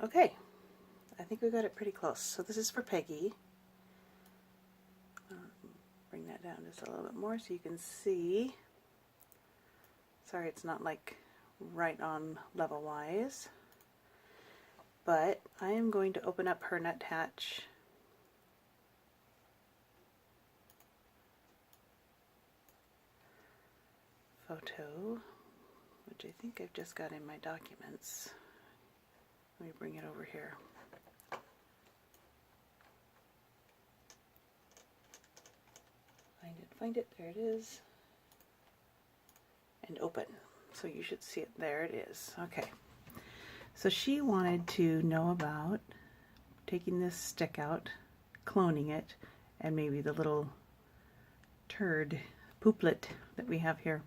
Okay, I think we got it pretty close. So this is for Peggy. Bring that down just a little bit more so you can see. Sorry, it's not like right on level wise. But I am going to open up her nuthatch photo, which I think I've just got in my documents. Let me bring it over here. Find it, there it is. And open. So you should see it, there it is. Okay. So she wanted to know about taking this stick out, cloning it, and maybe the little turd pooplet that we have here.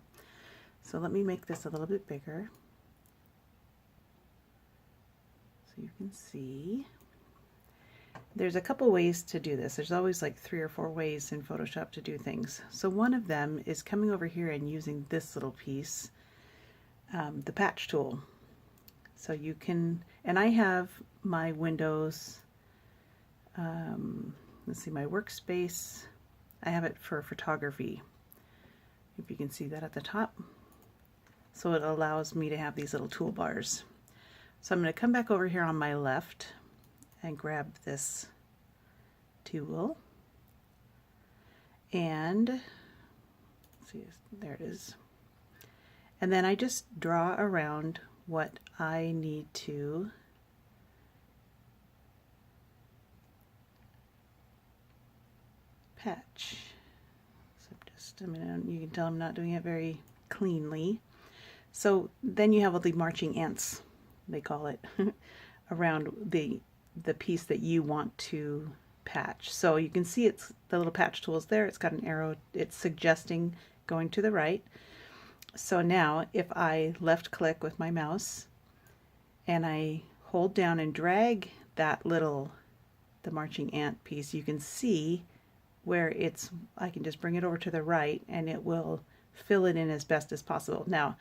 So let me make this a little bit bigger so you can see. There's a couple ways to do this. There's always like 3 or 4 ways in Photoshop to do things. So one of them is coming over here and using this little piece, the patch tool. So you can, and I have my Windows, let's see, my workspace, I have it for photography, if you can see that at the top. So it allows me to have these little toolbars. So I'm going to come back over here on my left and grab this tool, and see, there it is, and then I just draw around what I need to patch. So just a minute, you can tell I'm not doing it very cleanly. So then you have all the marching ants, they call it, around the piece that you want to patch. So you can see it's the little patch tool is there. It's got an arrow. It's suggesting going to the right. So now if I left click with my mouse and I hold down and drag that little, the marching ant piece, you can see where it's, I can just bring it over to the right and it will fill it in as best as possible. Now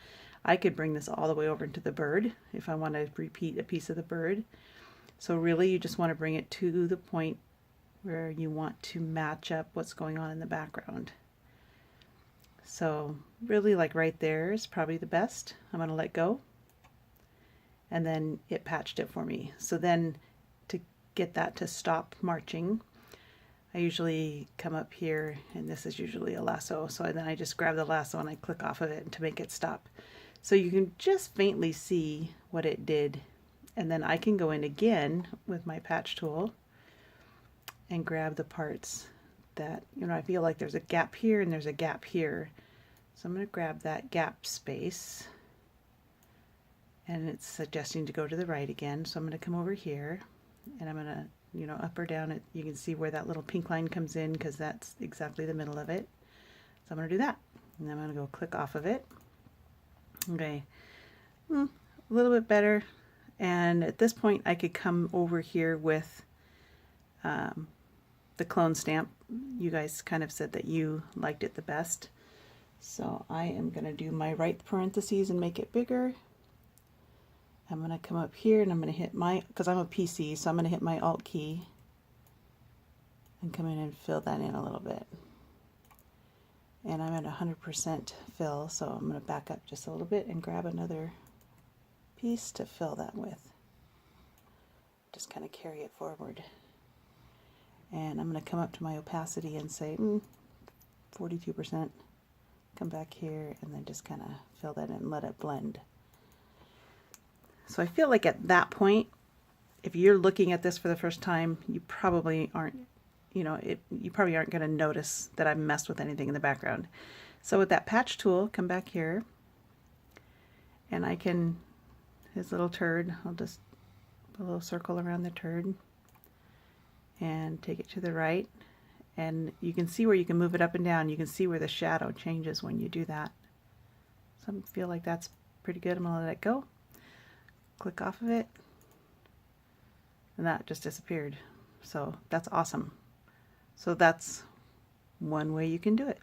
I could bring this all the way over into the bird if I want to repeat a piece of the bird. So really you just want to bring it to the point where you want to match up what's going on in the background. So really like right there is probably the best. I'm going to let go. And then it patched it for me. So then to get that to stop marching, I usually come up here, and this is usually a lasso. So then I just grab the lasso and I click off of it to make it stop. So you can just faintly see what it did. And then I can go in again with my patch tool and grab the parts that, you know, I feel like there's a gap here and there's a gap here. So I'm going to grab that gap space, and it's suggesting to go to the right again. So I'm going to come over here and I'm going to, you know, up or down it. You can see where that little pink line comes in because that's exactly the middle of it. So I'm going to do that. And then I'm going to go click off of it. Okay, a little bit better. And at this point I could come over here with the clone stamp. You guys kind of said that you liked it the best. So I am going to do my right parentheses and make it bigger. I'm going to come up here and I'm going to hit my, because I'm a PC, so I'm going to hit my Alt key and come in and fill that in a little bit. And I'm at 100% fill, so I'm going to back up just a little bit and grab another piece to fill that with. Just kind of carry it forward. And I'm going to come up to my opacity and say 42%. Come back here and then just kind of fill that in and let it blend. So I feel like at that point, if you're looking at this for the first time, you probably aren't, you know, you probably aren't going to notice that I've messed with anything in the background. So with that patch tool, come back here and I can, his little turd, I'll just put a little circle around the turd and take it to the right. And you can see where you can move it up and down. You can see where the shadow changes when you do that. So I feel like that's pretty good. I'm going to let it go. Click off of it. And that just disappeared. So that's awesome. So that's one way you can do it.